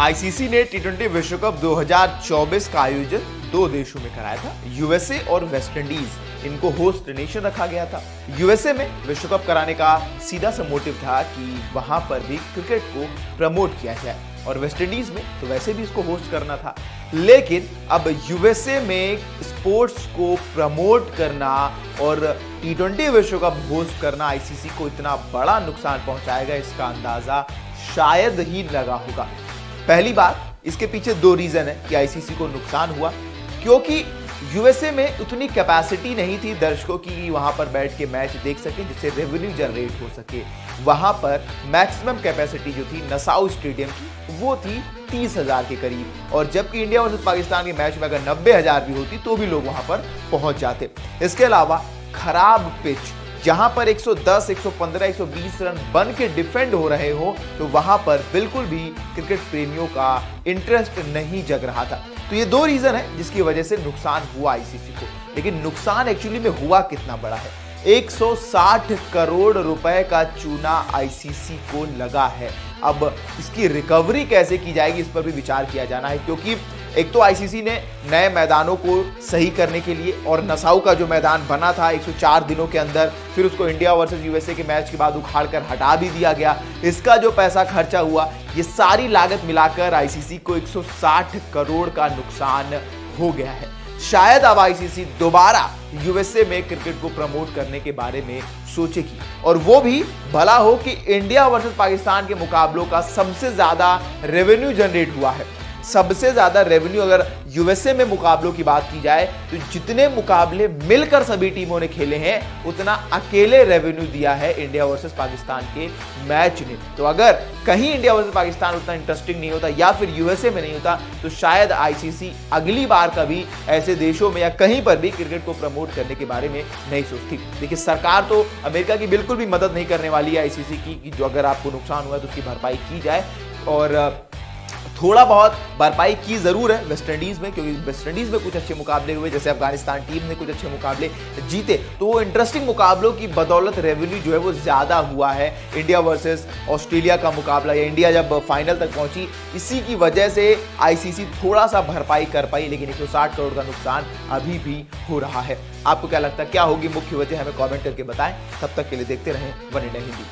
ICC ने टी20 विश्व cup 2024 का आयोजन दो देशों में कराया था, यूएसए और वेस्ट इंडीज। इनको होस्ट नेशन रखा गया था। यूएसए में विश्व कप कराने का सीधा सा मोटिव था कि वहां पर भी क्रिकेट को प्रमोट किया जाए, और वेस्ट इंडीज में तो वैसे भी इसको होस्ट करना था। लेकिन अब यूएसए में स्पोर्ट्स को प्रमोट करना और टी20 विश्व कप होस्ट करना आईसीसी को इतना बड़ा नुकसान पहुंचाएगा, इसका अंदाजा शायद ही लगा होगा। पहली बात, इसके पीछे दो रीजन है कि आईसीसी को नुकसान हुआ, क्योंकि यूएसए में उतनी कैपेसिटी नहीं थी दर्शकों की वहां पर बैठ के मैच देख सके जिससे रेवेन्यू जनरेट हो सके। वहां पर मैक्सिमम कैपेसिटी जो थी नसाउ स्टेडियम की वो थी 30,000 के करीब, और जबकि इंडिया वर्सेस पाकिस्तान के मैच में अगर 90,000 भी होती तो भी लोग वहां पर पहुंच जाते। इसके अलावा खराब पिच, जहां पर 110, 115, 120 रन बन के डिफेंड हो रहे हो, तो वहां पर बिल्कुल भी क्रिकेट प्रेमियों का इंटरेस्ट नहीं जग रहा था। तो ये दो रीजन है जिसकी वजह से नुकसान हुआ आईसीसी को। लेकिन नुकसान एक्चुअली में हुआ कितना बड़ा है? 160 करोड़ रुपए का चूना आईसीसी को लगा है। अब इसकी रिकवरी कैसे की जाएगी, इस पर भी विचार किया जाना है, क्योंकि एक तो आईसीसी ने नए मैदानों को सही करने के लिए, और नसाउ का जो मैदान बना था 104 दिनों के अंदर, फिर उसको इंडिया वर्सेस यूएसए के मैच के बाद उखाड़ कर हटा भी दिया गया। इसका जो पैसा खर्चा हुआ, ये सारी लागत मिलाकर आईसीसी को 160 करोड़ का नुकसान हो गया है। शायद अब आईसीसी दोबारा यूएसए में क्रिकेट को प्रमोट करने के बारे में सोचेगी, और वो भी भला हो कि इंडिया वर्सेस पाकिस्तान के मुकाबलों का सबसे ज्यादा रेवेन्यू जनरेट हुआ है। सबसे ज्यादा रेवेन्यू अगर यूएसए में मुकाबलों की बात की जाए तो जितने मुकाबले मिलकर सभी टीमों ने खेले हैं उतना अकेले रेवेन्यू दिया है इंडिया वर्सेस पाकिस्तान के मैच ने। तो अगर कहीं इंडिया वर्सेस पाकिस्तान उतना इंटरेस्टिंग नहीं होता या फिर यूएसए में नहीं होता, तो शायद आईसीसी अगली बार कभी ऐसे देशों में या कहीं पर भी क्रिकेट को प्रमोट करने के बारे में नहीं सोचती। देखिए, सरकार तो अमेरिका की बिल्कुल भी मदद नहीं करने वाली है आईसीसी की कि जो अगर आपको नुकसान हुआ तो उसकी भरपाई की जाए, और थोड़ा बहुत भरपाई की जरूर है वेस्ट इंडीज में, क्योंकि वेस्ट इंडीज में कुछ अच्छे मुकाबले हुए, जैसे अफगानिस्तान टीम ने कुछ अच्छे मुकाबले जीते, तो वो इंटरेस्टिंग मुकाबलों की बदौलत रेवेन्यू जो है वो ज्यादा हुआ है। इंडिया वर्सेस ऑस्ट्रेलिया का मुकाबला, या इंडिया जब फाइनल तक पहुंची, इसी की वजह से आईसीसी थोड़ा सा भरपाई कर पाई, लेकिन 160 करोड़ का नुकसान अभी भी हो रहा है। आपको क्या लगता है, क्या होगी मुख्य वजह? हमें कॉमेंट करके बताएं। तब तक के लिए देखते रहें वन इंडिया हिंदी।